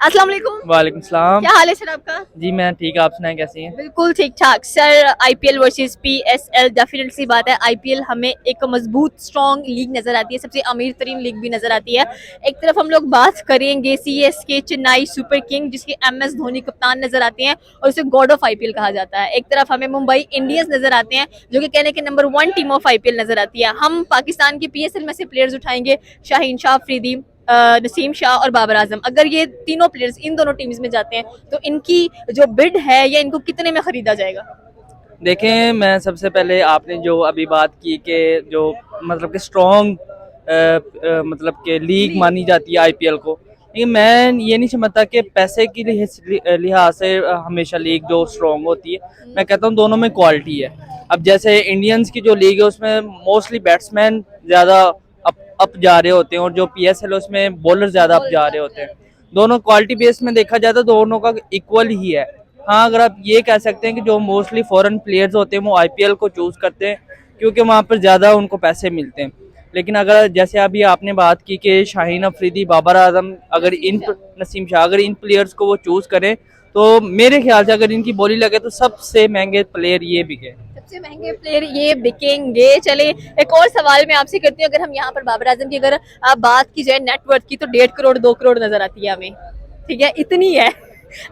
अस्सलाम वालेकुम। वालेकुम सलाम। क्या हाल है सर आपका? जी मैं ठीक, आप सुनाएं कैसी हैं? बिल्कुल ठीक ठाक sir. IPL versus PSL definitely सी बात है। आईपीएल हमें एक मजबूत स्ट्रॉन्ग लीग नजर आती है, सबसे अमीर तरीन लीग भी नजर आती है। एक तरफ हम लोग बात करेंगे सीएसके चेन्नई सुपर किंग, जिसके एमएस धोनी कप्तान नजर आते हैं और उसे गॉड ऑफ आईपीएल कहा जाता है। एक तरफ हमें मुंबई इंडियंस नजर आते हैं, जो कि कहने के नंबर 1 टीम ऑफ आईपीएल नजर आती है। हम पाकिस्तान की पीएसएल में से प्लेयर्स उठाएंगे, शाहीन शाह अफरीदी, नसीम शाह और बाबर आजम। अगर ये तीनों प्लेयर्स इन दोनों टीम्स में जाते हैं तो इनकी जो बिड है या इनको कितने में खरीदा जाएगा? देखें, मैं सबसे पहले आपने जो अभी बात की कि जो मतलब कि स्ट्रॉन्ग मतलब कि लीग मानी जाती है आईपीएल को, लेकिन मैं ये नहीं समझता कि पैसे की लिहाज से हमेशा लीग जो स्ट्रॉन्ग होती है। मैं कहता हूँ दोनों में क्वालिटी है। अब जैसे इंडियंस की जो लीग है उसमें मोस्टली बैट्समैन ज़्यादा अप जा रहे होते हैं और जो पीएसएल है उसमें बॉलर ज़्यादा अप जा रहे होते हैं। दोनों क्वालिटी बेस में देखा जाए तो दोनों का इक्वल ही है। हाँ, अगर आप ये कह सकते हैं कि जो मोस्टली फॉरेन प्लेयर्स होते हैं वो आईपीएल को चूज़ करते हैं क्योंकि वहाँ पर ज़्यादा उनको पैसे मिलते हैं। लेकिन अगर जैसे अभी आपने बात की कि शाहीन अफरीदी, बाबर आजम, अगर इन नसीम शाह, अगर इन प्लेयर्स को वो चूज़ करें तो मेरे ख्याल से अगर इनकी बोली लगे तो सबसे महंगे प्लेयर ये बिके। सबसे महंगे प्लेयर ये बिकेंगे। चले एक और सवाल मैं आपसे करती हूँ। अगर हम यहाँ पर बाबर आजम की अगर बात की जाए नेटवर्थ की, तो 1.5 करोड़ 2 करोड़ नजर आती है हमें। ठीक है, इतनी है।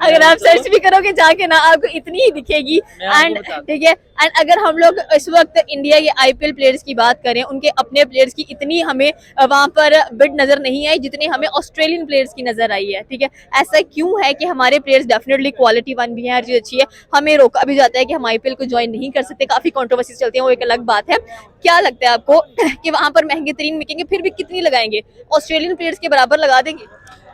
अगर आप सर्च भी करोगे जाके ना, आपको इतनी ही दिखेगी। एंड ठीक है, एंड अगर हम लोग इस वक्त इंडिया के आईपीएल प्लेयर्स की बात करें, उनके अपने प्लेयर्स की इतनी हमें वहां पर बिड नजर नहीं आई जितनी हमें ऑस्ट्रेलियन प्लेयर्स की नजर आई है। ठीक है, ऐसा क्यों है कि हमारे प्लेयर्स डेफिनेटली क्वालिटी वन भी है, हर चीज अच्छी है, हमें रोका भी जाता है कि हम आईपीएल को ज्वाइन नहीं कर सकते, काफी कॉन्ट्रोवर्सीज चलती हैं, वो एक अलग बात है। क्या लगता है आपको कि वहां पर महंगे तरीन बिकेंगे, फिर भी कितनी लगाएंगे? ऑस्ट्रेलियन प्लेयर्स के बराबर लगा देंगे?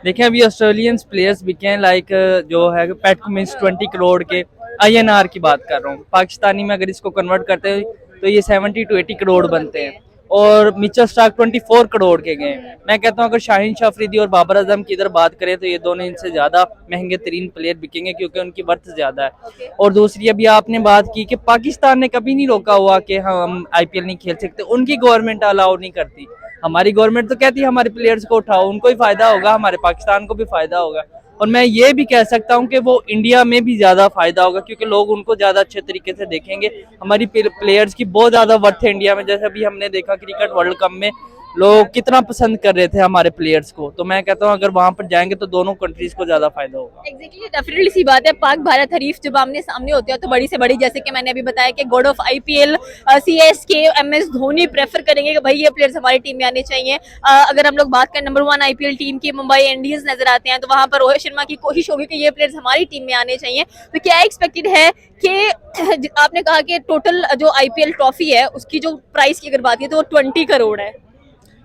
देखिए, अभी ऑस्ट्रेलियन प्लेयर्स बिके हैं लाइक जो है पैट कमिंस 20 करोड़ के, आईएनआर की बात कर रहा हूँ। पाकिस्तानी में अगर इसको कन्वर्ट करते हैं तो ये 70 to 80 करोड़ बनते हैं। और मिचेल स्टार्क 24 करोड़ के गए। मैं कहता हूँ अगर शाहीन शाह अफरीदी और बाबर आजम की इधर बात करें तो ये दोनों इनसे ज़्यादा महंगे तरीन प्लेयर बिकेंगे क्योंकि उनकी वर्थ ज़्यादा है। और दूसरी, अभी आपने बात की कि पाकिस्तान ने कभी नहीं रोका हुआ कि हम आईपीएल नहीं खेल सकते, उनकी गवर्नमेंट अलाउ नहीं करती। हमारी गवर्नमेंट तो कहती है हमारे प्लेयर्स को उठाओ, उनको ही फायदा होगा, हमारे पाकिस्तान को भी फायदा होगा। और मैं ये भी कह सकता हूँ कि वो इंडिया में भी ज्यादा फायदा होगा क्योंकि लोग उनको ज्यादा अच्छे तरीके से देखेंगे। हमारी प्लेयर्स की बहुत ज्यादा वर्थ है इंडिया में। जैसे अभी हमने देखा क्रिकेट वर्ल्ड कप में लोग कितना पसंद कर रहे थे हमारे प्लेयर्स को, तो मैं कहता हूँ अगर वहां पर जाएंगे तो दोनों कंट्रीज को ज्यादा फायदा होगा। एग्जैक्टली, डेफिनेटली सी बात है। पाक भारत हरीफ जब आमने सामने होते हैं तो बड़ी से बड़ी, जैसे कि मैंने अभी बताया कि God of IPL CSK MS Dhoni prefer करेंगे कि भाई ये प्लेयर्स हमारी टीम में आने चाहिए। अगर हम लोग बात करें नंबर 1 आईपीएल टीम की, मुंबई इंडियंस नजर आते हैं, तो वहां पर रोहित शर्मा की कोशिश होगी कि ये प्लेयर्स हमारी टीम में आने चाहिए। तो क्या एक्सपेक्टेड है कि आपने कहा कि टोटल जो आईपीएल ट्रॉफी है उसकी जो प्राइस की अगर बात की तो वो 20 करोड़ है।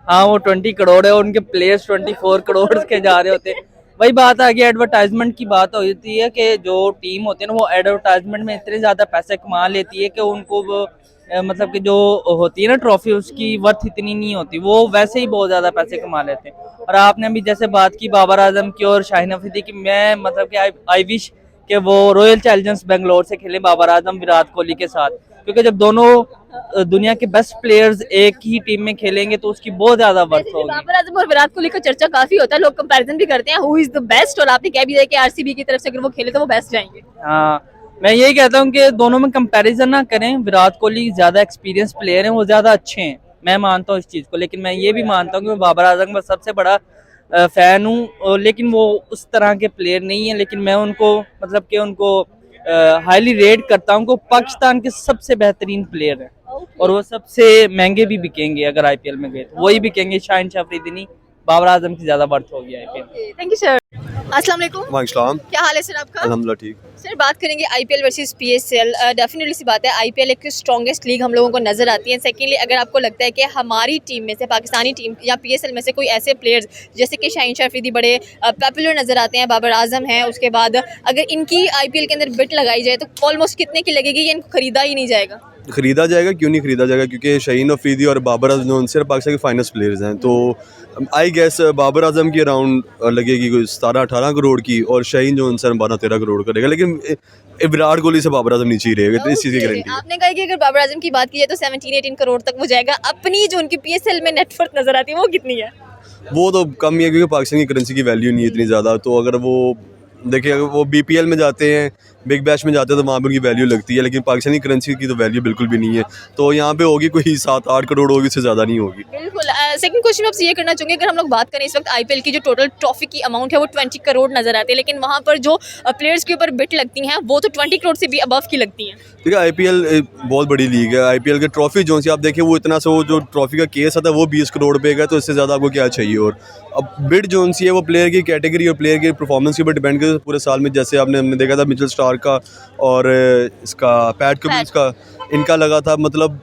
हाँ, वो 20 करोड़ है और उनके प्लेयर्स 24 करोड़ के जा रहे होते हैं। वही बात आ गई, एडवर्टाइजमेंट की बात होती है कि जो टीम होती है ना वो एडवर्टाइजमेंट में इतने ज्यादा पैसे कमा लेती है कि उनको वो मतलब कि जो होती है ना ट्रॉफी, उसकी वर्थ इतनी नहीं होती, वो वैसे ही बहुत ज्यादा पैसे कमा लेते हैं। और आपने अभी जैसे बात की बाबर आजम की और शाहीन अफरीदी की, मैं मतलब कि आई विश कि वो रॉयल चैलेंजर्स बेंगलोर से खेले बाबर आजम विराट कोहली के साथ, क्योंकि जब दोनों दुनिया के बेस्ट प्लेयर्स एक ही टीम में खेलेंगे तो उसकी बहुत ज्यादा वर्थ होगी। बाबर आजम और विराट कोहली का चर्चा काफी होता है, लोग कंपैरिजन भी करते हैं हु इज द बेस्ट, और आपने कह भी दिया कि आरसीबी की तरफ से अगर वो खेले तो वो बेस्ट जाएंगे। हाँ, मैं यही कहता हूँ कि दोनों में कंपैरिजन ना करें। विराट कोहली ज्यादा एक्सपीरियंस प्लेयर हैं, वो ज्यादा अच्छे हैं, मैं मानता हूँ इस चीज को। लेकिन मैं ये भी मानता हूँ कि मैं बाबर आजम का सबसे बड़ा फैन हूँ, लेकिन वो उस तरह के प्लेयर नहीं है। लेकिन मैं उनको मतलब कि उनको हाईली रेट करता हूँ। पाकिस्तान के सबसे बेहतरीन प्लेयर है और वो सबसे महंगे भी बिकेंगे। अगर आईपीएल में गए तो वही बिकेंगे, शाहीन शाह अफरीदी नहीं, बाबर आजम की ज्यादा वर्थ होगी आईपीएल। Thank you sir. अस्सलाम वालेकुम। वालेकुम। क्या हाल है सर आपका? अल्हम्दुलिल्लाह ठीक। सर बात करेंगे आईपीएल वर्सेस पीएसएल। डेफिनेटली सी बात है, आईपीएल एक स्ट्रॉन्गेस्ट लीग हम लोगों को नजर आती है। सेकेंडली, अगर आपको लगता है कि हमारी टीम में से, पाकिस्तानी टीम या पीएसएल में से कोई ऐसे प्लेयर्स जैसे कि शाहीन शाह अफरीदी बड़े पॉपुलर नजर आते हैं, बाबर आजम हैं, उसके बाद अगर इनकी आईपीएल के अंदर बिड लगाई जाए तो ऑलमोस्ट कितने की लगेगी या इनको खरीदा ही नहीं जाएगा? खरीदा जाएगा, क्यों नहीं खरीदा जाएगा, क्योंकि शाहीन अफरीदी और बाबर आजम सिर्फ पाकिस्तान के फाइनेस्ट प्लेयर्स हैं। तो आई गेस बाबर आजम की अराउंड लगेगी कोई 17-18 करोड़ की, और शाहीन जो उनसे 12-13 करोड़ करेगा। लेकिन विराट कोहली से बाबर आजम नीचे ही रहेगा, तो इस चीज़ की गारंटी है। आपने कहा कि अगर बाबर आजम की बात की जाए तो 17-18 करोड़ तक वो जाएगा। अपनी जो उनकी पीएसएल में नेटवर्थ नजर आती है वो कितनी है? वो तो कम ही है क्योंकि पाकिस्तान की करेंसी की वैल्यू नहीं है इतनी ज़्यादा। तो अगर वो देखिए, अगर वो BPL में जाते हैं, बिग बैश में जाते हैं, तो वहाँ पर उनकी वैल्यू लगती है, लेकिन पाकिस्तानी करेंसी की तो वैल्यू बिल्कुल भी नहीं है। तो यहाँ पे होगी कोई 7-8 करोड़ होगी, इससे ज़्यादा नहीं होगी। बिल्कुल। सेकंड क्वेश्चन आपसे ये करना चाहूँगी, अगर हम लोग बात करें इस वक्त IPL की जो टोटल ट्रॉफी की अमाउंट है वो 20 करोड़ नजर आती है, लेकिन वहाँ पर जो प्लेयर्स के ऊपर बिट लगती हैं वो तो 20 करोड़ से भी अबव की लगती हैं। ठीक है, IPL बहुत बड़ी लीग है। IPL के ट्रॉफी जो सी आप देखें, वो इतना सा, वो जो ट्रॉफी का केस आता है वो 20 करोड़ पे का, तो इससे ज़्यादा आपको क्या चाहिए। और अब बिड जो सी है वो प्लेयर की कैटेगरी और प्लेयर की परफॉर्मेंस के ऊपर डिपेंड करता है। पूरे साल में जैसे हमने देखा था मिचेल स्टार्क का और इसका पैट कमिंस का, इनका लगा था, मतलब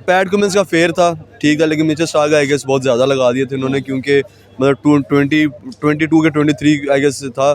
पैट कमिंस का फेयर था, ठीक था, लेकिन मिचेल स्टार्क आई गेस बहुत ज़्यादा लगा दिए थे इन्होंने, क्योंकि मतलब 22 के 23 आई गेस था,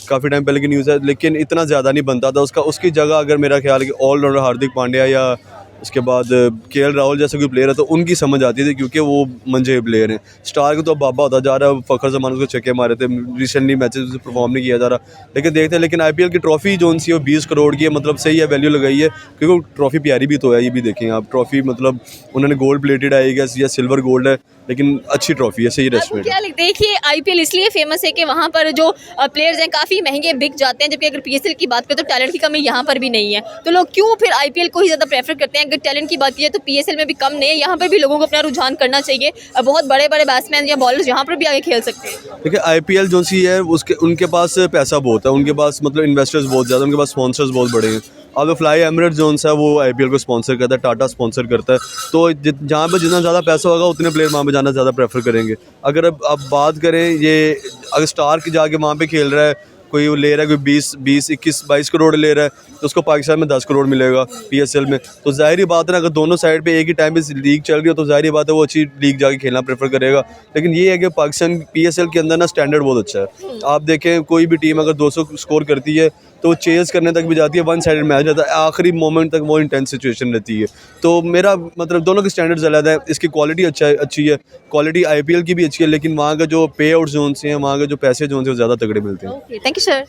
काफ़ी टाइम पहले की न्यूज़ है, लेकिन इतना ज़्यादा नहीं बनता था उसका। उसकी जगह अगर मेरा ख्याल है कि ऑलराउंडर हार्दिक पांड्या या उसके बाद KL राहुल जैसे कोई प्लेयर है तो उनकी समझ आती थी, क्योंकि वो मंजे प्लेयर हैं। स्टार्क तो अब बाबा होता जा रहा है, फ़खर ज़मान उसको छक्के मारे थे, रिसेंटली मैचेस परफॉर्म नहीं किया जा रहा, लेकिन देखते हैं। लेकिन IPL की ट्रॉफी जो सी है वो 20 करोड़ की है, मतलब सही है, वैल्यू लगाई है, क्योंकि ट्रॉफी प्यारी भी तो है। ये भी देखें आप, ट्रॉफी मतलब उन्होंने गोल्ड प्लेटेड है या सिल्वर गोल्ड है, लेकिन अच्छी ट्रॉफी है, सही आपको रेस्टमेंट है। क्या लगता है कि IPL इसलिए फेमस है कि वहाँ पर जो प्लेयर्स हैं काफ़ी महंगे बिक जाते हैं, जबकि अगर PSL की बात करें तो टैलेंट की कमी यहाँ पर भी नहीं है, तो लोग क्यों फिर IPL को ही ज़्यादा प्रेफर करते हैं? अगर टैलेंट की बात की जाए तो PSL में भी कम नहीं है, यहाँ पर भी लोगों को अपना रुझान करना चाहिए। बहुत बड़े बड़े बैट्समैन या बॉलर्स यहाँ पर भी आगे खेल सकते हैं। देखिए, IPL जो सी है उसके उनके पास पैसा बहुत है, उनके पास मतलब इन्वेस्टर्स बहुत ज़्यादा, उनके पास स्पॉन्सर्स बहुत बड़े हैं। अब फ्लाई एमिरेट्स जो है वो IPL को स्पॉन्सर करता है, टाटा स्पॉन्सर करता है, तो जहाँ पर जितना ज़्यादा पैसा होगा उतने प्लेयर वहाँ पे जाना ज़्यादा प्रेफर करेंगे। अगर अब बात करें, ये अगर स्टार्क जाके वहाँ पे खेल रहा है, कोई वो ले रहा है, कोई 21-22 करोड़ ले रहा है, तो उसको पाकिस्तान में 10 करोड़ मिलेगा PSL में। तो ज़ाहिर ही बात है ना, अगर दोनों साइड पे एक ही टाइम पे लीग चल रही हो तो ज़ाहिर ही बात है वो अच्छी लीग जाके खेलना प्रेफर करेगा। लेकिन ये है कि पाकिस्तान PSL के अंदर ना स्टैंडर्ड बहुत अच्छा है। आप देखें, कोई भी टीम अगर 200 स्कोर करती है तो वो चेज़ करने तक भी जाती है, वन साइडेड मैच रहता है, आखिरी मोमेंट तक वो इंटेंस सिचुएशन रहती है। तो मेरा मतलब दोनों के स्टैंडर्ड्स अलग है। इसकी क्वालिटी अच्छी है, क्वालिटी IPL की भी अच्छी है, लेकिन वहाँ का जो पे आउट जोन से हैं, वहाँ के जो पैसे जोन से वो ज़्यादा तगड़े मिलते हैं। Okay, thank you sir.